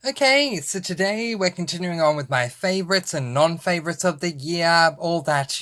Okay, so today we're continuing on with my favourites and non-favourites of the year, all that,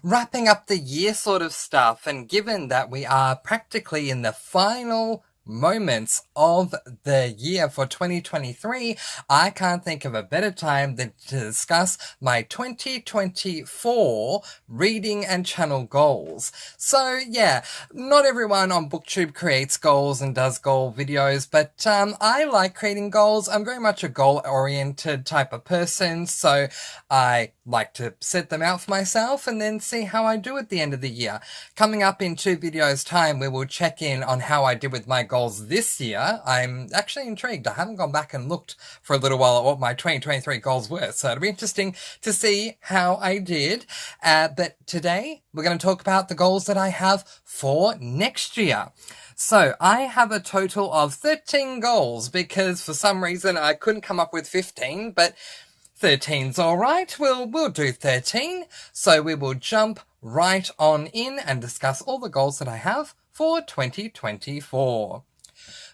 wrapping up the year sort of stuff. And given that we are practically in the final moments of the year for 2023, I can't think of a better time than to discuss my 2024 reading and channel goals. So yeah, not everyone on BookTube creates goals and does goal videos, but I like creating goals. I'm very much a goal-oriented type of person, so I like to set them out for myself and then see how I do at the end of the year. Coming up in 2 videos' time, we will check in on how I did with my goals this year. I'm actually intrigued. I haven't gone back and looked for a little while at what my 2023 goals were, so it'll be interesting to see how I did. But today, we're going to talk about the goals that I have for next year. So I have a total of 13 goals because for some reason I couldn't come up with 15, but 13's alright, we'll do 13. So we will jump right on in and discuss all the goals that I have for 2024.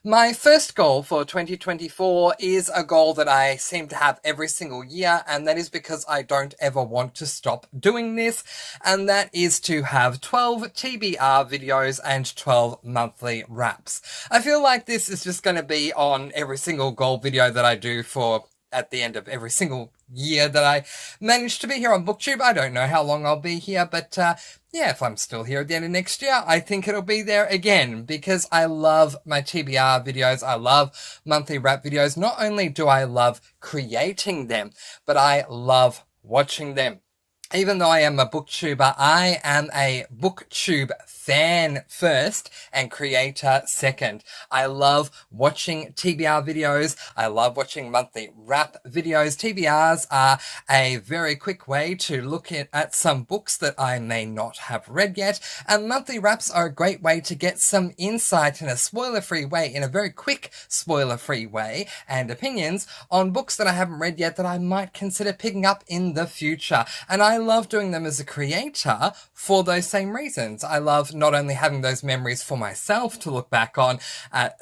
My first goal for 2024 is a goal that I seem to have every single year, and that is because I don't ever want to stop doing this, and that is to have 12 TBR videos and 12 monthly wraps. I feel like this is just going to be on every single goal video that I do for at the end of every single year that I manage to be here on BookTube. I don't know how long I'll be here, but yeah, if I'm still here at the end of next year, I think it'll be there again because I love my TBR videos. I love monthly wrap videos. Not only do I love creating them, but I love watching them. Even though I am a booktuber, I am a booktube fan first and creator second. I love watching TBR videos. I love watching monthly wrap videos. TBRs are a very quick way to look at some books that I may not have read yet, and monthly wraps are a great way to get some insight in a spoiler-free way, in a very quick spoiler-free way, and opinions on books that I haven't read yet that I might consider picking up in the future. And I love doing them as a creator for those same reasons. I love not only having those memories for myself to look back on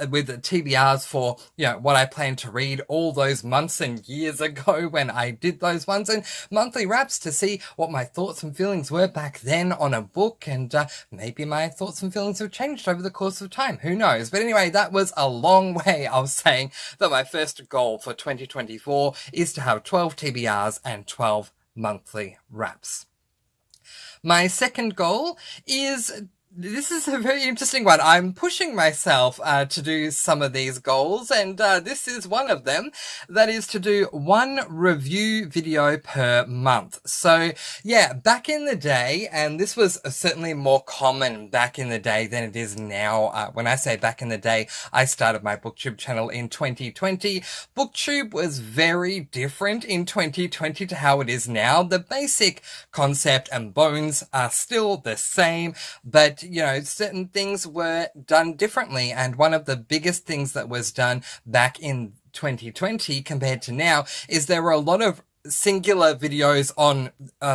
with TBRs for, what I plan to read all those months and years ago when I did those ones, and monthly wraps to see what my thoughts and feelings were back then on a book, and maybe my thoughts and feelings have changed over the course of time. Who knows? But anyway, that was a long way of saying that my first goal for 2024 is to have 12 TBRs and 12 monthly wraps. My second goal is, this is a very interesting one. I'm pushing myself to do some of these goals, and this is one of them. That is to do 1 review video per month. So yeah, back in the day, and this was certainly more common back in the day than it is now. When I say back in the day, I started my BookTube channel in 2020. BookTube was very different in 2020 to how it is now. The basic concept and bones are still the same, but certain things were done differently. And one of the biggest things that was done back in 2020 compared to now is there were a lot of singular videos on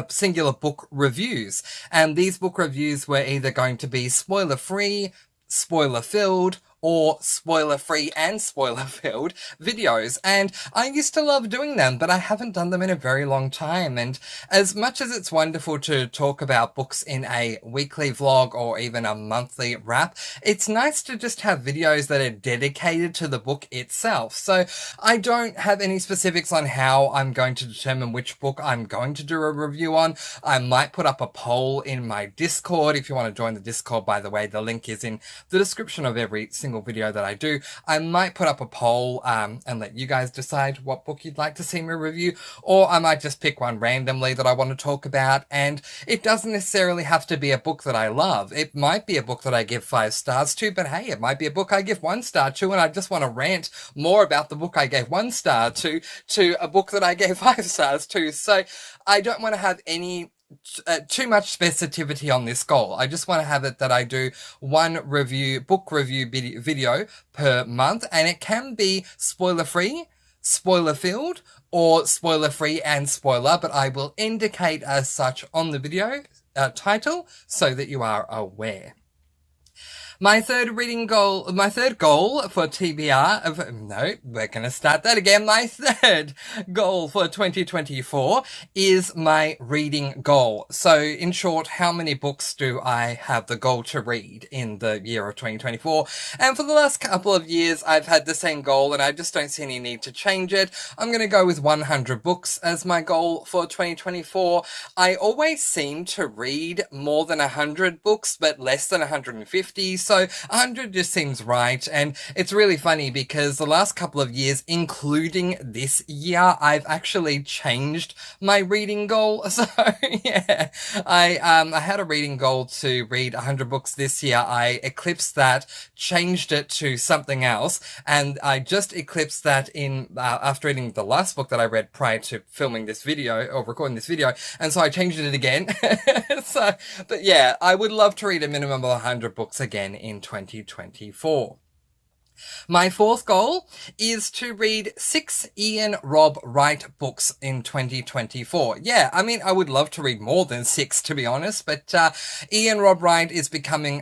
singular book reviews. And these book reviews were either going to be spoiler-free, spoiler-filled, or spoiler-free and spoiler-filled videos. And I used to love doing them, but I haven't done them in a very long time. And as much as it's wonderful to talk about books in a weekly vlog or even a monthly wrap, it's nice to just have videos that are dedicated to the book itself. So I don't have any specifics on how I'm going to determine which book I'm going to do a review on. I might put up a poll in my Discord. If you want to join the Discord, by the way, the link is in the description of every single video that I do. I might put up a poll and let you guys decide what book you'd like to see me review, or I might just pick one randomly that I want to talk about, and it doesn't necessarily have to be a book that I love. It might be a book that I give 5 stars to, but hey, it might be a book I give 1 star to, and I just want to rant more about the book I gave 1 star to a book that I gave 5 stars to. So I don't want to have any too much specificity on this goal. I just want to have it that I do 1 book review video per month, and it can be spoiler-free, spoiler-filled, or spoiler-free and spoiler, but I will indicate as such on the video title so that you are aware. My third goal for TBR, no, we're going to start that again. My third goal for 2024 is my reading goal. So in short, how many books do I have the goal to read in the year of 2024? And for the last couple of years, I've had the same goal and I just don't see any need to change it. I'm going to go with 100 books as my goal for 2024. I always seem to read more than 100 books, but less than 150. So 100 just seems right. And it's really funny because the last couple of years, including this year, I've actually changed my reading goal. So yeah, I had a reading goal to read 100 books this year. I eclipsed that, changed it to something else, and I just eclipsed that in after reading the last book that I read prior to filming this video or recording this video, and so I changed it again. So, but yeah, I would love to read a minimum of 100 books again in 2024. My fourth goal is to read 6 Ian Rob Wright books in 2024. Yeah, I mean, I would love to read more than 6, to be honest, but Ian Rob Wright is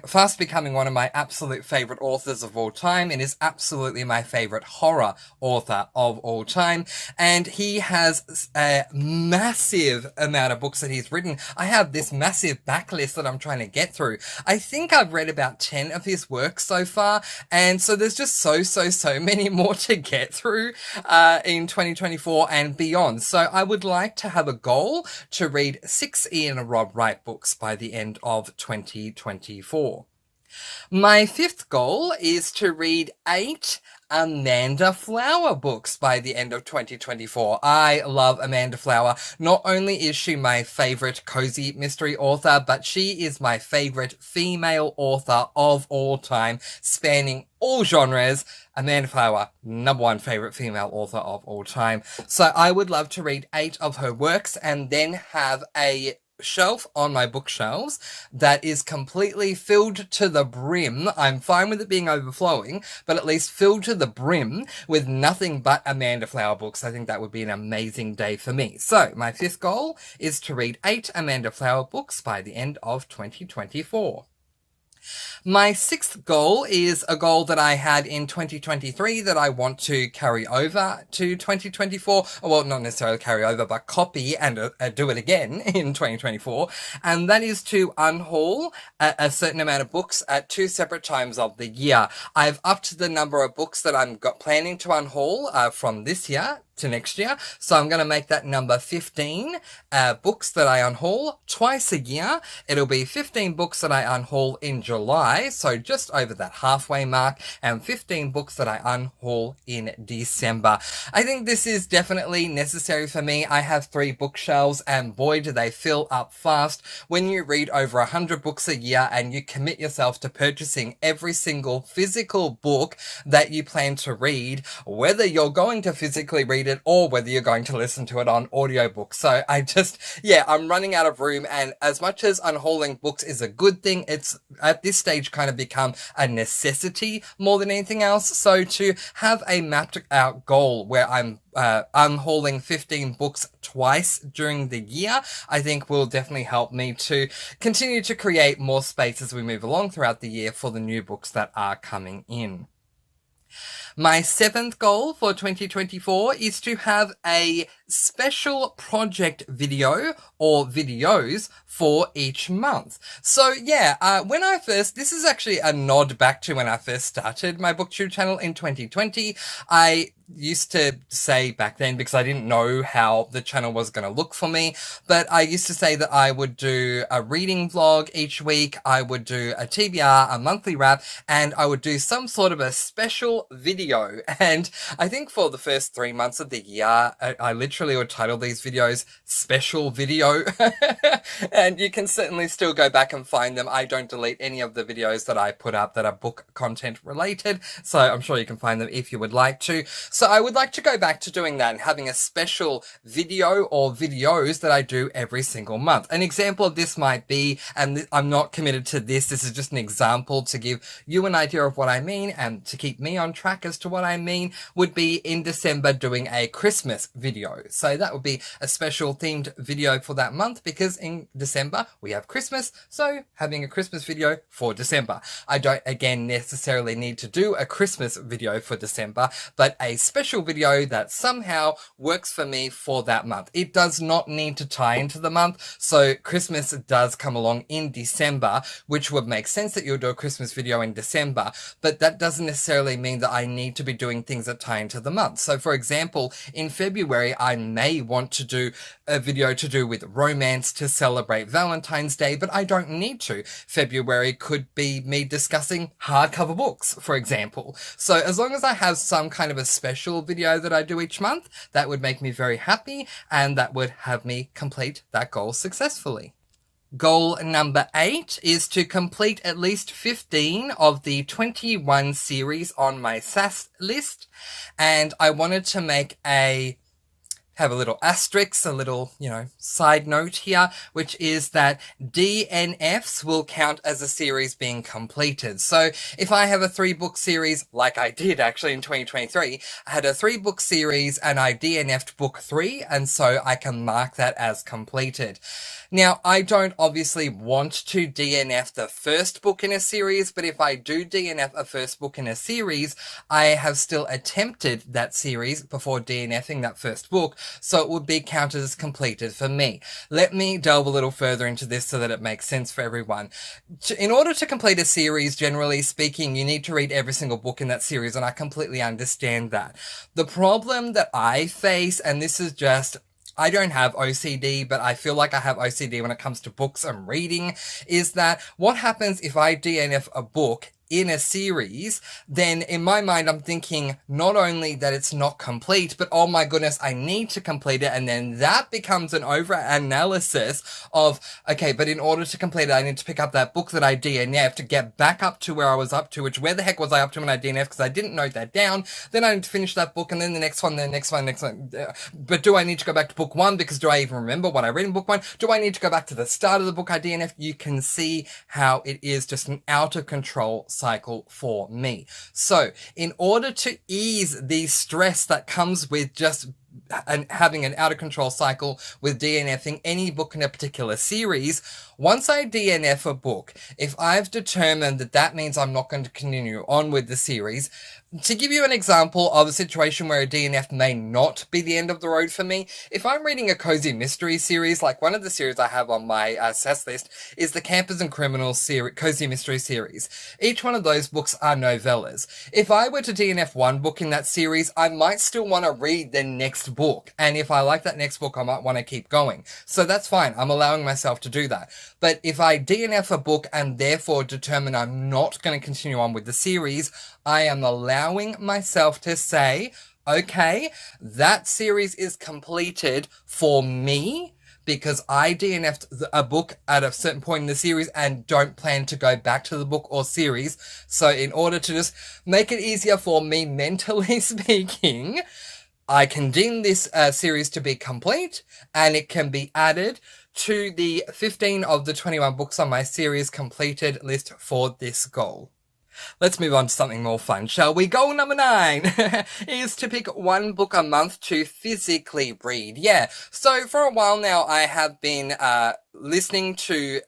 fast becoming one of my absolute favorite authors of all time, and is absolutely my favorite horror author of all time. And he has a massive amount of books that he's written. I have this massive backlist that I'm trying to get through. I think I've read about 10 of his works so far, and so there's just so many more to get through in 2024 and beyond. So I would like to have a goal to read 6 Ian and Rob Wright books by the end of 2024. My fifth goal is to read 8 Amanda Flower books by the end of 2024. I love Amanda Flower. Not only is she my favorite cozy mystery author, but she is my favorite female author of all time, spanning all genres. Amanda Flower, #1 favorite female author of all time. So I would love to read 8 of her works and then have a shelf on my bookshelves that is completely filled to the brim. I'm fine with it being overflowing, but at least filled to the brim with nothing but Amanda Flower books. I think that would be an amazing day for me. So my fifth goal is to read 8 Amanda Flower books by the end of 2024. My sixth goal is a goal that I had in 2023 that I want to carry over to 2024. Well, not necessarily carry over, but copy and do it again in 2024. And that is to unhaul a certain amount of books at 2 separate times of the year. I've upped the number of books that I'm planning to unhaul from this year to next year. So I'm going to make that number 15 books that I unhaul twice a year. It'll be 15 books that I unhaul in July, so just over that halfway mark, and 15 books that I unhaul in December. I think this is definitely necessary for me. I have 3 bookshelves, and boy, do they fill up fast. When you read over 100 books a year and you commit yourself to purchasing every single physical book that you plan to read, whether you're going to physically read it or whether you're going to listen to it on audiobook. So I'm running out of room, and as much as unhauling books is a good thing, it's at this stage kind of become a necessity more than anything else. So to have a mapped out goal where I'm unhauling 15 books twice during the year, I think will definitely help me to continue to create more space as we move along throughout the year for the new books that are coming in. My 7th goal for 2024 is to have a special project video or videos for each month. So yeah, this is actually a nod back to when I first started my booktube channel in 2020. I used to say back then, because I didn't know how the channel was going to look for me, but I used to say that I would do a reading vlog each week, I would do a TBR, a monthly wrap, and I would do some sort of a special video. And I think for the first 3 months of the year, I literally would title these videos special video. And you can certainly still go back and find them. I don't delete any of the videos that I put up that are book content related, so I'm sure you can find them if you would like to. So I would like to go back to doing that and having a special video or videos that I do every single month. An example of this might be, and I'm not committed to this is just an example to give you an idea of what I mean and to keep me on track as as to what I mean, would be in December doing a Christmas video. So that would be a special themed video for that month, because in December we have Christmas, so having a Christmas video for December. I don't, again, necessarily need to do a Christmas video for December, but a special video that somehow works for me for that month. It does not need to tie into the month, so Christmas does come along in December, which would make sense that you'll do a Christmas video in December, but that doesn't necessarily mean that I need to be doing things that tie into the month. So for example, in February, I may want to do a video to do with romance to celebrate Valentine's Day, but I don't need to. February could be me discussing hardcover books, for example. So as long as I have some kind of a special video that I do each month, that would make me very happy, and that would have me complete that goal successfully. Goal number 8 is to complete at least 15 of the 21 series on my SAS list, and I wanted to have a little asterisk, a little, side note here, which is that DNFs will count as a series being completed. So if I have a 3-book series, like I did actually in 2023, I had a 3-book series and I DNF'd book 3, and so I can mark that as completed. Now, I don't obviously want to DNF the first book in a series, but if I do DNF a first book in a series, I have still attempted that series before DNFing that first book, so it would be counted as completed for me. Let me delve a little further into this so that it makes sense for everyone. In order to complete a series, generally speaking, you need to read every single book in that series, and I completely understand that. The problem that I face, and this is just, I don't have OCD, but I feel like I have OCD when it comes to books and reading, is that what happens if I DNF a book in a series, then in my mind I'm thinking not only that it's not complete, but oh my goodness, I need to complete it, and then that becomes an over-analysis of, okay, but in order to complete it, I need to pick up that book that I DNF'd to get back up to where I was up to, which where the heck was I up to when I DNF'd, because I didn't note that down, then I need to finish that book, and then the next one, but do I need to go back to book 1, because do I even remember what I read in book 1? Do I need to go back to the start of the book I DNF'd? You can see how it is just an out-of-control cycle for me. So in order to ease the stress that comes with just having an out of control cycle with DNFing any book in a particular series, once I DNF a book, if I've determined that that means I'm not going to continue on with the series, to give you an example of a situation where a DNF may not be the end of the road for me, if I'm reading a cozy mystery series, like one of the series I have on my SAS list is the Campers and Criminals cozy mystery series. Each one of those books are novellas. If I were to DNF one book in that series, I might still want to read the next book, and if I like that next book, I might want to keep going. So that's fine, I'm allowing myself to do that. But if I DNF a book and therefore determine I'm not going to continue on with the series, I am allowing myself to say, okay, that series is completed for me because I DNF'd a book at a certain point in the series and don't plan to go back to the book or series. So in order to just make it easier for me mentally speaking, I can deem this series to be complete, and it can be added to the 15 of the 21 books on my series completed list for this goal. Let's move on to something more fun, shall we? Goal number 9 is to pick one book a month to physically read. Yeah, so for a while now I have been listening to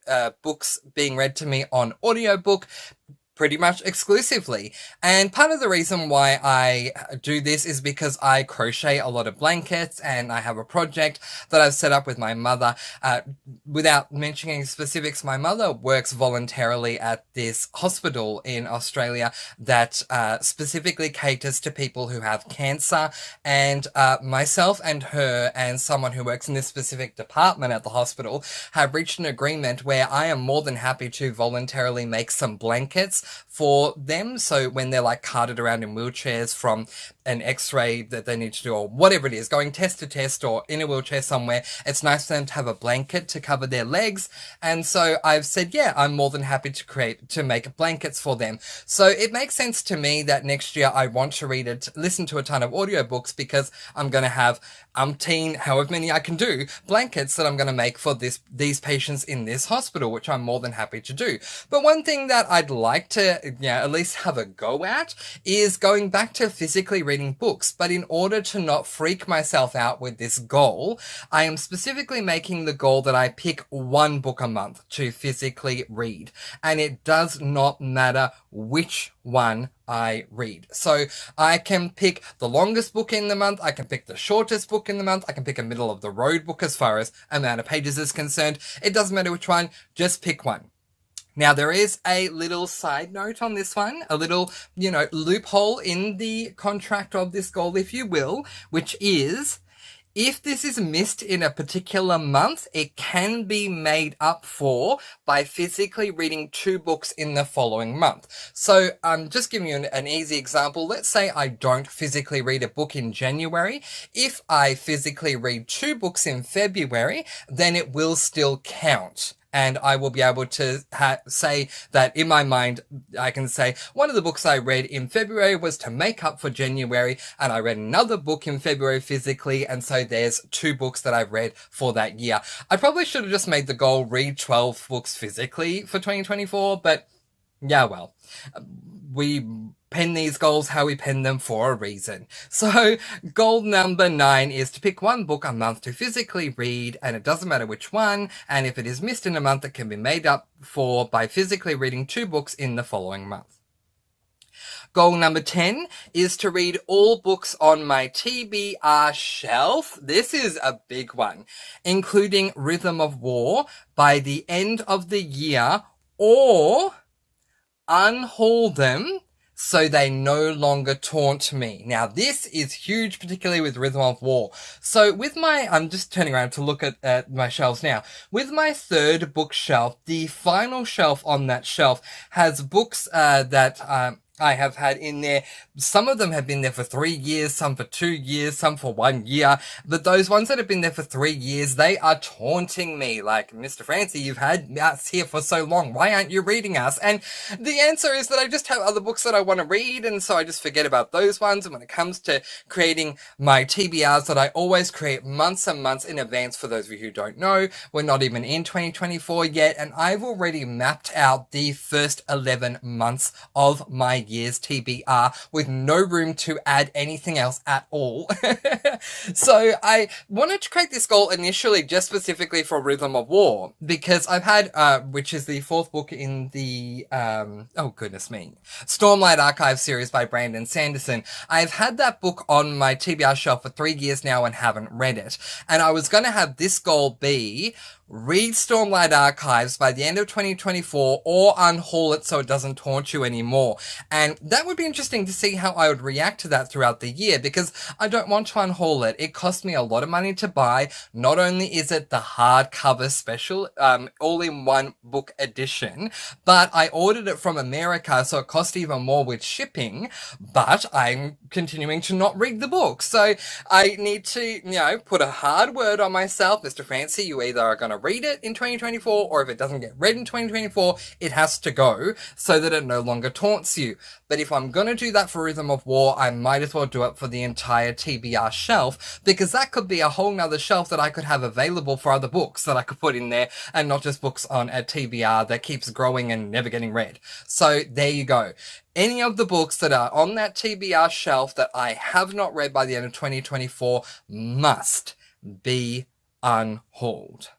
books being read to me on audiobook, pretty much exclusively. And part of the reason why I do this is because I crochet a lot of blankets, and I have a project that I've set up with my mother. Without mentioning specifics, my mother works voluntarily at this hospital in Australia that specifically caters to people who have cancer, and myself and her and someone who works in this specific department at the hospital have reached an agreement where I am more than happy to voluntarily make some blankets for them, so when they're like carted around in wheelchairs from an x-ray that they need to do, or whatever it is, going test to test or in a wheelchair somewhere, it's nice for them to have a blanket to cover their legs. And so I've said, yeah, I'm more than happy to make blankets for them. So it makes sense to me that next year I want to listen to a ton of audiobooks, because I'm going to have umpteen, however many I can do, blankets that I'm going to make for these patients in this hospital, which I'm more than happy to do. But one thing that I'd like to, at least have a go at is going back to physically reading books. But in order to not freak myself out with this goal, I am specifically making the goal that I pick one book a month to physically read. And it does not matter which one I read. So I can pick the longest book in the month, I can pick the shortest book in the month, I can pick a middle of the road book as far as amount of pages is concerned. It doesn't matter which one, just pick one. Now, there is a little side note on this one, a little, loophole in the contract of this goal, if you will, which is, if this is missed in a particular month, it can be made up for by physically reading 2 books in the following month. So just giving you an easy example. Let's say I don't physically read a book in January. If I physically read 2 books in February, then it will still count. And I will be able to say that in my mind, I can say one of the books I read in February was to make up for January, and I read another book in February physically, and so there's 2 books that I've read for that year. I probably should have just made the goal read 12 books physically for 2024, but yeah, well, we pen these goals how we pen them for a reason. So goal number 9 is to pick 1 book a month to physically read, and it doesn't matter which one, and if it is missed in a month, it can be made up for by physically reading 2 books in the following month. Goal number 10 is to read all books on my TBR shelf. This is a big one, including Rhythm of War, by the end of the year, or unhaul them so they no longer taunt me. Now, this is huge, particularly with Rhythm of War. So with I'm just turning around to look at my shelves now. With my 3rd bookshelf, the final shelf on that shelf has books that I have had in there. Some of them have been there for 3 years, some for 2 years, some for 1 year. But those ones that have been there for 3 years, they are taunting me. Like, Mr. Francy, you've had us here for so long. Why aren't you reading us? And the answer is that I just have other books that I want to read, and so I just forget about those ones. And when it comes to creating my TBRs that I always create months and months in advance, for those of you who don't know, we're not even in 2024 yet, and I've already mapped out the first 11 months of my year's TBR with no room to add anything else at all. So I wanted to create this goal initially just specifically for Rhythm of War, because I've had, which is the 4th book in the, oh goodness me, Stormlight Archive series by Brandon Sanderson. I've had that book on my TBR shelf for 3 years now and haven't read it. And I was going to have this goal be read Stormlight Archives by the end of 2024, or unhaul it so it doesn't taunt you anymore. And that would be interesting to see how I would react to that throughout the year, because I don't want to unhaul it. It cost me a lot of money to buy. Not only is it the hardcover special, all-in-one book edition, but I ordered it from America, so it cost even more with shipping, but I'm continuing to not read the book. So I need to, put a hard word on myself. Mr. Francy, you either are going to read it in 2024, or if it doesn't get read in 2024, it has to go so that it no longer taunts you. But if I'm going to do that for Rhythm of War, I might as well do it for the entire TBR shelf, because that could be a whole nother shelf that I could have available for other books that I could put in there, and not just books on a TBR that keeps growing and never getting read. So there you go. Any of the books that are on that TBR shelf that I have not read by the end of 2024 must be unhauled.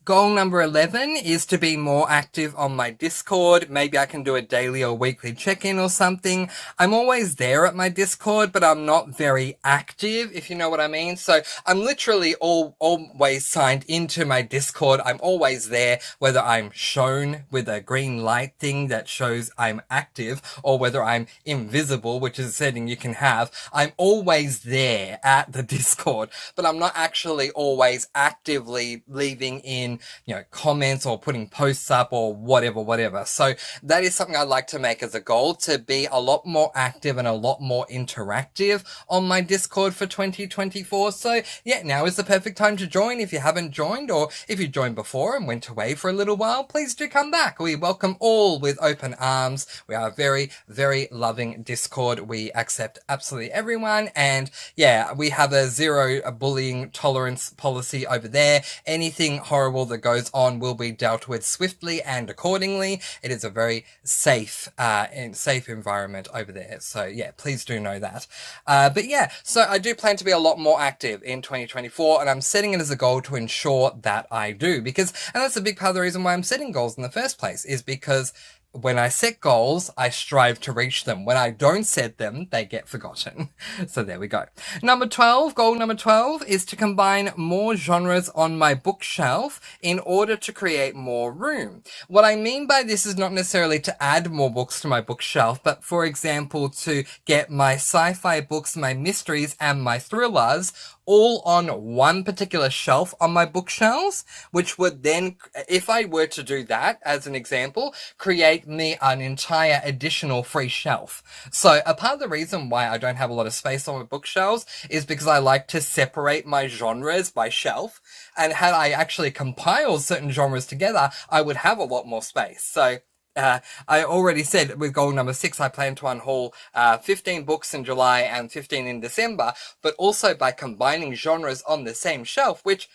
Goal number 11 is to be more active on my Discord. Maybe I can do a daily or weekly check-in or something. I'm always there at my Discord, but I'm not very active, if you know what I mean. So I'm literally always signed into my Discord. I'm always there, whether I'm shown with a green light thing that shows I'm active, or whether I'm invisible, which is a setting you can have. I'm always there at the Discord, but I'm not actually always actively leaving in in, comments or putting posts up or whatever. So that is something I'd like to make as a goal, to be a lot more active and a lot more interactive on my Discord for 2024. So yeah, now is the perfect time to join. If you haven't joined, or if you joined before and went away for a little while, please do come back. We welcome all with open arms. We are a very, very loving Discord. We accept absolutely everyone, and yeah, we have a zero bullying tolerance policy over there. Anything horrible that goes on will be dealt with swiftly and accordingly. It is a very safe environment over there. So yeah, please do know that. But yeah, so I do plan to be a lot more active in 2024, and I'm setting it as a goal to ensure that I do, and that's a big part of the reason why I'm setting goals in the first place, is because when I set goals, I strive to reach them. When I don't set them, they get forgotten. So there we go. Goal number 12 is to combine more genres on my bookshelf in order to create more room. What I mean by this is not necessarily to add more books to my bookshelf, but for example, to get my sci-fi books, my mysteries, and my thrillers all on one particular shelf on my bookshelves, which would then, if I were to do that as an example, create me an entire additional free shelf. So a part of the reason why I don't have a lot of space on my bookshelves is because I like to separate my genres by shelf, and had I actually compiled certain genres together, I would have a lot more space. So I already said with goal number 6, I plan to unhaul 15 books in July and 15 in December, but also by combining genres on the same shelf, which,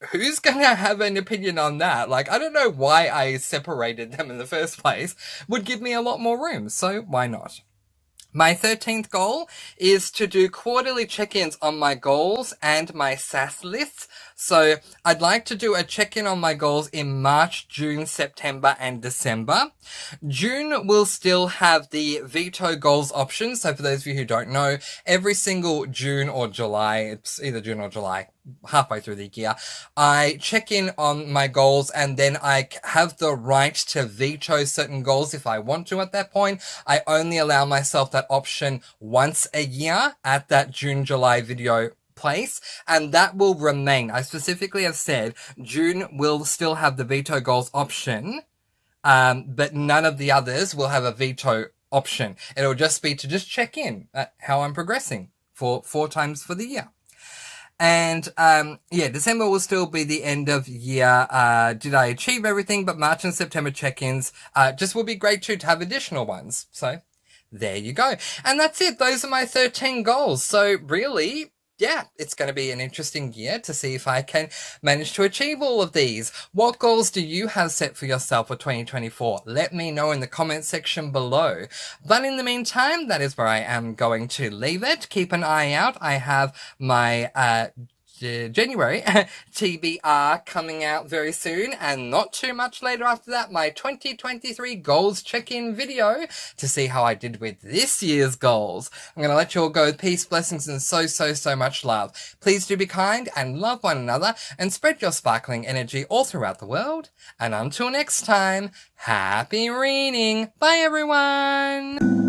who's gonna have an opinion on that? Like, I don't know why I separated them in the first place. Would give me a lot more room, so why not? My 13th goal is to do quarterly check-ins on my goals and my SAS lists. So I'd like to do a check-in on my goals in March, June, September, and December. June will still have the veto goals option. So for those of you who don't know, every single June or July, it's either June or July, halfway through the year, I check in on my goals, and then I have the right to veto certain goals if I want to at that point. I only allow myself that option once a year at that June-July video place, and that will remain. I specifically have said June will still have the veto goals option, but none of the others will have a veto option. It'll just be to just check in at how I'm progressing for 4 times for the year. And yeah, December will still be the end of year. Did I achieve everything? But March and September check-ins just will be great too, to have additional ones. So there you go. And that's it. Those are my 13 goals. So really, yeah, it's going to be an interesting year to see if I can manage to achieve all of these. What goals do you have set for yourself for 2024? Let me know in the comment section below. But in the meantime, that is where I am going to leave it. Keep an eye out. I have my January TBR coming out very soon, and not too much later after that, my 2023 goals check-in video to see how I did with this year's goals. I'm going to let you all go with peace, blessings, and so much love. Please do be kind and love one another, and spread your sparkling energy all throughout the world. And until next time, happy reading. Bye everyone!